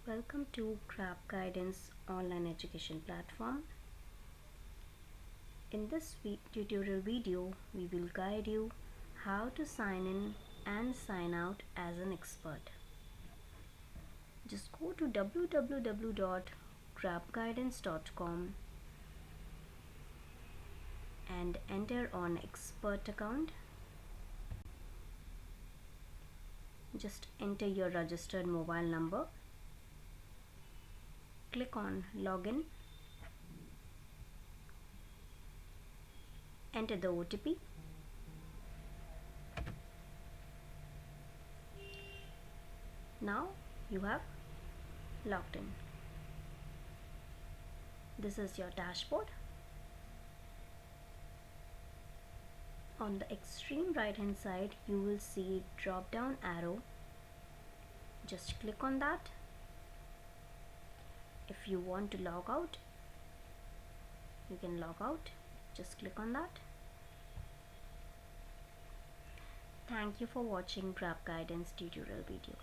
Welcome to GrabGuidance online education platform. In this tutorial video, we will guide you how to sign in and sign out as an expert. Just go to www.grabguidance.com and enter on expert account. Just enter your registered mobile number. Click on login. Enter the OTP. Now you have logged in. This is your dashboard. On the extreme right hand side you will see drop down arrow. Just click on that. If you want to log out, you can log out. Just click on that. Thank you for watching GrabGuidance tutorial video.